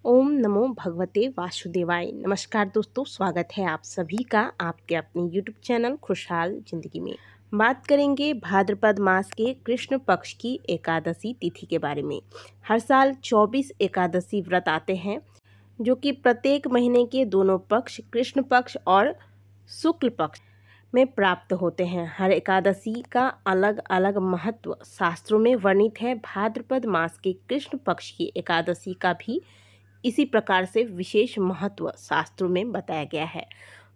ओम नमो भगवते वासुदेवाय। नमस्कार दोस्तों, स्वागत है आप सभी का आपके अपने YouTube चैनल खुशहाल जिंदगी में। बात करेंगे भाद्रपद मास के कृष्ण पक्ष की एकादशी तिथि के बारे में। हर साल 24 एकादशी व्रत आते हैं जो कि प्रत्येक महीने के दोनों पक्ष कृष्ण पक्ष और शुक्ल पक्ष में प्राप्त होते हैं। हर एकादशी का अलग अलग महत्व शास्त्रों में वर्णित है। भाद्रपद मास के कृष्ण पक्ष की एकादशी का भी इसी प्रकार से विशेष महत्व शास्त्रों में बताया गया है।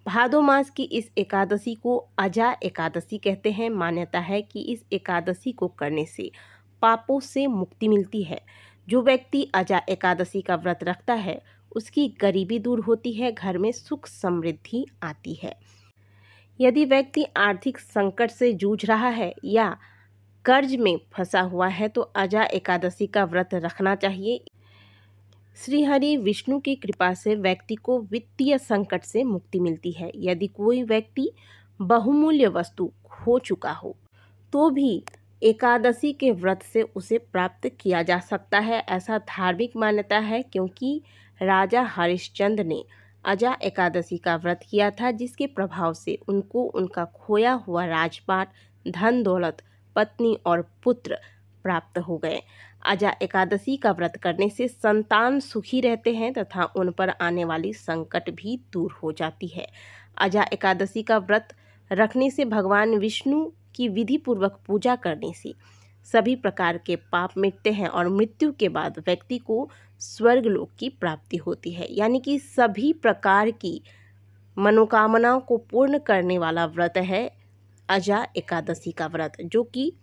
भादो मास की इस एकादशी को अजा एकादशी कहते हैं। मान्यता है कि इस एकादशी को करने से पापों से मुक्ति मिलती है। जो व्यक्ति अजा एकादशी का व्रत रखता है उसकी गरीबी दूर होती है, घर में सुख समृद्धि आती है। यदि व्यक्ति आर्थिक संकट से जूझ रहा है या कर्ज में फंसा हुआ है तो अजा एकादशी का व्रत रखना चाहिए। श्री हरि विष्णु की कृपा से व्यक्ति को वित्तीय संकट से मुक्ति मिलती है। यदि कोई व्यक्ति बहुमूल्य वस्तु खो चुका हो तो भी एकादशी के व्रत से उसे प्राप्त किया जा सकता है। ऐसा धार्मिक मान्यता है क्योंकि राजा हरिश्चंद्र ने अजा एकादशी का व्रत किया था, जिसके प्रभाव से उनको उनका खोया हुआ राजपाट, धन दौलत, पत्नी और पुत्र प्राप्त हो गए। अजा एकादशी का व्रत करने से संतान सुखी रहते हैं तथा उन पर आने वाली संकट भी दूर हो जाती है। अजा एकादशी का व्रत रखने से भगवान विष्णु की विधि पूर्वक पूजा करने से सभी प्रकार के पाप मिटते हैं और मृत्यु के बाद व्यक्ति को स्वर्गलोक की प्राप्ति होती है। यानी कि सभी प्रकार की मनोकामनाओं को पूर्ण करने वाला व्रत है अजा एकादशी का व्रत। जो कि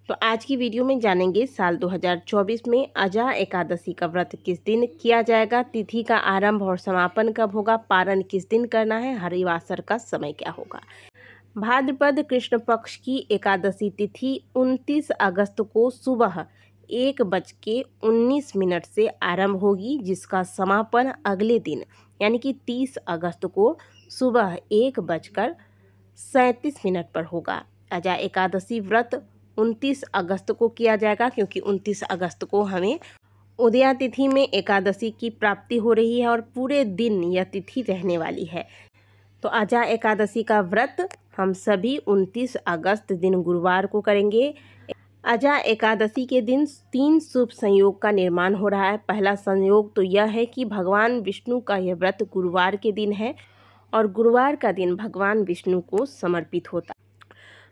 तो आज की वीडियो में जानेंगे साल 2024 में अजा एकादशी का व्रत किस दिन किया जाएगा, तिथि का आरंभ और समापन कब होगा, पारण किस दिन करना है, हरिवासर का समय क्या होगा। भाद्रपद कृष्ण पक्ष की एकादशी तिथि 29 अगस्त को सुबह 1:19 से आरंभ होगी, जिसका समापन अगले दिन यानी कि 30 अगस्त को सुबह 1:37 पर होगा। अजा एकादशी व्रत 29 अगस्त को किया जाएगा क्योंकि 29 अगस्त को हमें उदया तिथि में एकादशी की प्राप्ति हो रही है और पूरे दिन यह तिथि रहने वाली है। तो अजा एकादशी का व्रत हम सभी 29 अगस्त दिन गुरुवार को करेंगे। अजा एकादशी के दिन 3 शुभ संयोग का निर्माण हो रहा है। पहला संयोग तो यह है कि भगवान विष्णु का यह व्रत गुरुवार के दिन है और गुरुवार का दिन भगवान विष्णु को समर्पित होता है।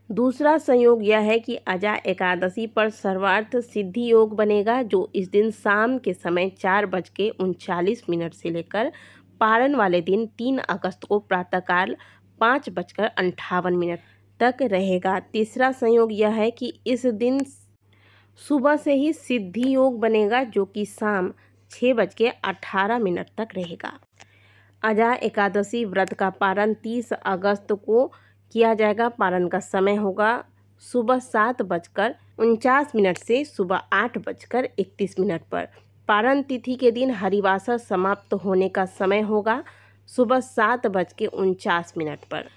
दूसरा संयोग यह है कि अजा एकादशी पर सर्वार्थ सिद्धि योग बनेगा, जो इस दिन शाम के समय 4:39 से लेकर पारण वाले दिन 3 अगस्त को प्रातःकाल 5:58 तक रहेगा। तीसरा संयोग यह है कि इस दिन सुबह से ही सिद्धि योग बनेगा, जो कि शाम 6:18 तक रहेगा। अजा एकादशी व्रत का पारण 30 अगस्त को किया जाएगा। पारण का समय होगा सुबह 7:49 से सुबह 8:31 पर। पारण तिथि के दिन हरिवासर समाप्त होने का समय होगा सुबह 7:49 पर।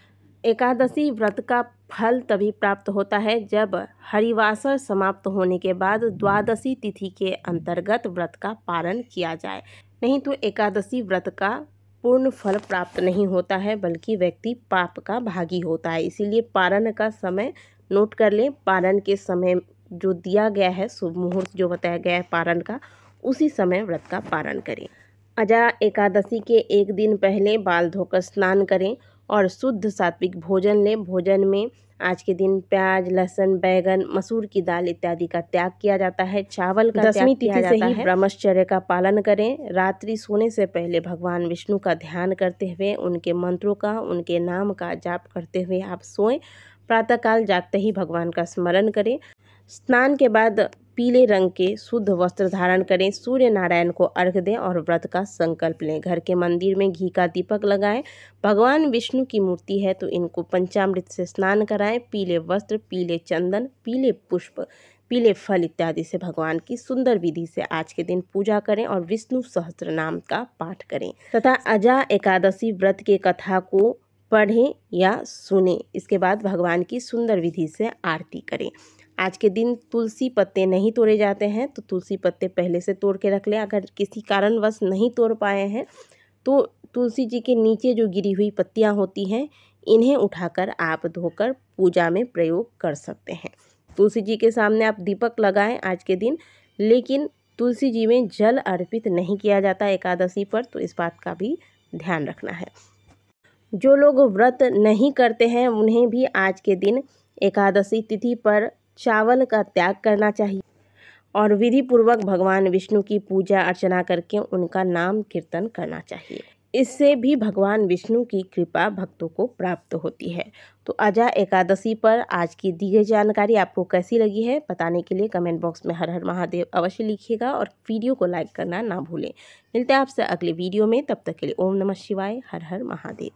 एकादशी व्रत का फल तभी प्राप्त होता है जब हरिवासर समाप्त होने के बाद द्वादशी तिथि के अंतर्गत व्रत का पारण किया जाए, नहीं तो एकादशी व्रत का पूर्ण फल प्राप्त नहीं होता है, बल्कि व्यक्ति पाप का भागी होता है। इसीलिए पारण का समय नोट कर लें। पारण के समय जो दिया गया है, शुभ मुहूर्त जो बताया गया है पारण का, उसी समय व्रत का पारण करें। अजा एकादशी के एक दिन पहले बाल धोकर स्नान करें और शुद्ध सात्विक भोजन लें। भोजन में आज के दिन प्याज, लहसुन, बैगन, मसूर की दाल इत्यादि का त्याग किया जाता है। चावल का दशमी तिथि से ही ब्रह्मचर्य का पालन करें। रात्रि सोने से पहले भगवान विष्णु का ध्यान करते हुए, उनके मंत्रों का, उनके नाम का जाप करते हुए आप सोएं। प्रातःकाल जागते ही भगवान का स्मरण करें। स्नान के बाद पीले रंग के शुद्ध वस्त्र धारण करें। सूर्य नारायण को अर्घ्य दें और व्रत का संकल्प लें। घर के मंदिर में घी का दीपक लगाएं। भगवान विष्णु की मूर्ति है तो इनको पंचामृत से स्नान कराएं। पीले वस्त्र, पीले चंदन, पीले पुष्प, पीले फल इत्यादि से भगवान की सुंदर विधि से आज के दिन पूजा करें और विष्णु सहस्त्र नाम का पाठ करें तथा अजा एकादशी व्रत के कथा को पढ़ें या सुनें। इसके बाद भगवान की सुंदर विधि से आरती करें। आज के दिन तुलसी पत्ते नहीं तोड़े जाते हैं, तो तुलसी पत्ते पहले से तोड़ के रख लें। अगर किसी कारणवश नहीं तोड़ पाए हैं तो तुलसी जी के नीचे जो गिरी हुई पत्तियां होती हैं, इन्हें उठाकर आप धोकर पूजा में प्रयोग कर सकते हैं। तुलसी जी के सामने आप दीपक लगाएं आज के दिन, लेकिन तुलसी जी में जल अर्पित नहीं किया जाता एकादशी पर, तो इस बात का भी ध्यान रखना है। जो लोग व्रत नहीं करते हैं उन्हें भी आज के दिन एकादशी तिथि पर चावल का त्याग करना चाहिए और विधि पूर्वक भगवान विष्णु की पूजा अर्चना करके उनका नाम कीर्तन करना चाहिए। इससे भी भगवान विष्णु की कृपा भक्तों को प्राप्त होती है। तो अजा एकादशी पर आज की दी गई जानकारी आपको कैसी लगी है, बताने के लिए कमेंट बॉक्स में हर हर महादेव अवश्य लिखिएगा और वीडियो को लाइक करना ना भूलें। मिलते हैं आपसे अगले वीडियो में, तब तक के लिए ओम नमः शिवाय, हर हर महादेव।